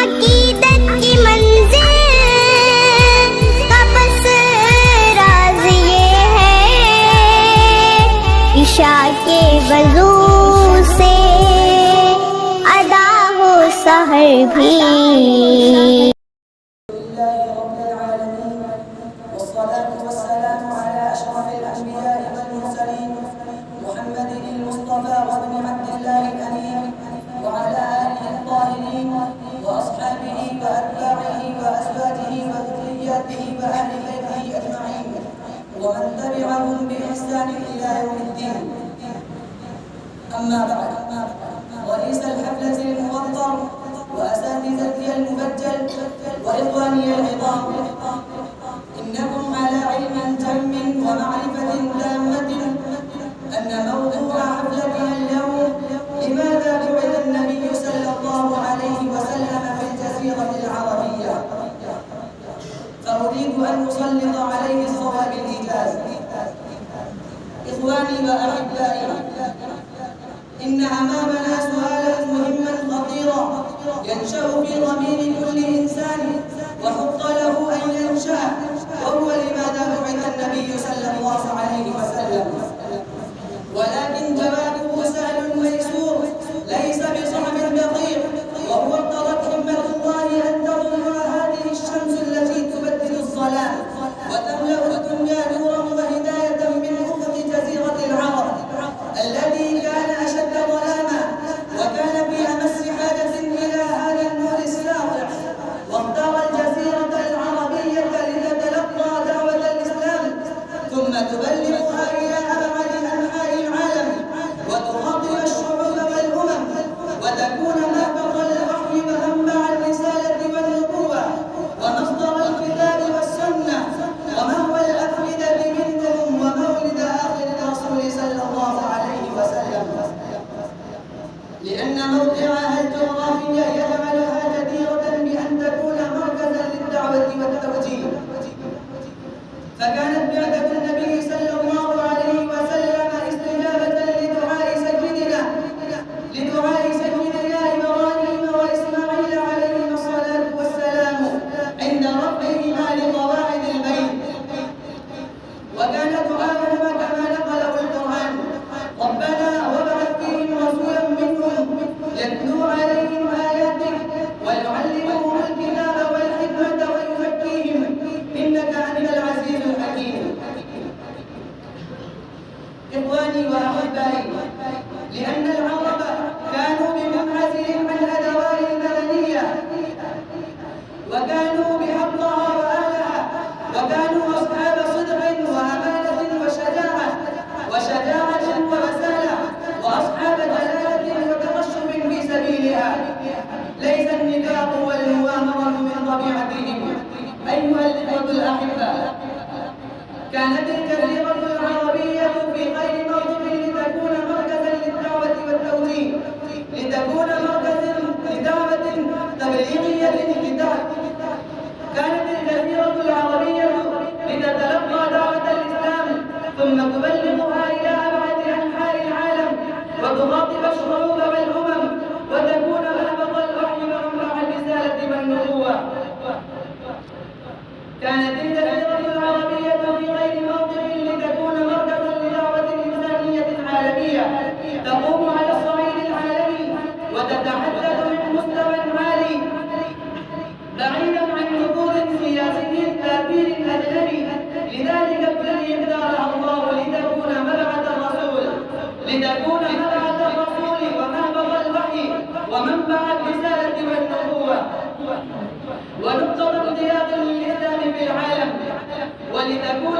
अकीदत की मंजिल का बस राज ये है, इशा के वजू से अदा हो सहर भी। ومن تبعهم بإحسان إلى يوم الدين. أما بعد، رئيس الحفلة الموقر وأساتذتي المبجل وإخواني العظام، إنكم على علم تام ومعرفة تامة أن موضوع حفلتنا اليوم لماذا بعث النبي صلى الله عليه وسلم في الجزيرة العربية، فأريد أن أسلط عليه الصواب الإيجاز. إخواني وأحبائي، إن أمامنا سؤالا مهما خطيرا ينشأ في ضمير كل إنسان وحق له أن ينشأ، وهو لماذا بعث النبي صلى الله عليه وسلم؟ ولكن جوابه سهل ميسور، ليس بصعب دقيق، وهو اقتضت حكمة الله أن تظهر هذه الشمس التي تبدل الظلام وتملأ الدنيا نورا وهداية من أفق جزيرة العرب الذي كان أشد ظلاما وكان في أمس حاجة إلى هذا النور الساطع، واختار الجزيرة العربية لتتلقى دعوة الإسلام ثم تبلغها إلى أبعد أنحاء العالم وتخاطب الشعوب والأمم وتكون مهبط الوحي ومنبع الرسالة والنبوة ومصدر الكتاب والسنة ومهوى الأفئدة منهم ومولد آخر الرسول صلى الله عليه وسلم، لأن موقعها الجغرافي يجعلها جديرة بأن تكون مركزا للدعوة والتوجيه. فكانت بعثة النبي صلى الله عليه وسلم استجابة لدعاء سيدنا إبراهيم وإسماعيل عليهما الصلاة والسلام عند ربهما لقواعد البيت، وكان دعاؤهما كما نقله القرآن: ربنا وابعث فيهم رسولا منهم يتلو عليهم آياتك ويعلمهم الكتاب والحكمة ويزكيهم إنك أنت العزيز الحكيم. إخواني وأحبائي، لأن العرب كانوا بمنعزلهم عن الأدوار المدنية، وكانوا بحقها وأهلها، وكانوا أصحاب صدق وأمانة وشجاعة وبسالة، وأصحاب جلالة وتقشف في سبيلها. ليس النفاق والمؤامرة من طبيعتهم. أيها الإخوة الأحباء، كانت الجزيرة العربية في خير موضع لتكون مركزا للدعوة والتوجيه، لتكون مركزا لدعوة تبليغية للكتاب. كانت الجزيرة العربية لتتلقى دعوة الإسلام ثم تبلغها إلى أبعد أنحاء العالم وتخاطب الشعوب والأمم وتكون مهبط الوحي ومنبع الرسالة والنبوة. كانت الجزيرة العربية في غير موضع لتكون مركزا لدعوة إنسانية عالمية تقوم على الصعيد العالمي وتتحدث من مستوى عالي بعيدا عن نفوذ سياسي تأثير أجنبي. لذلك الذي اختارها الله لتكون مبعث الرسول ومهبط الوحي ومنبع الرسالة والنبوة ونقطة انطلاق للإسلام في العالم، ولتكون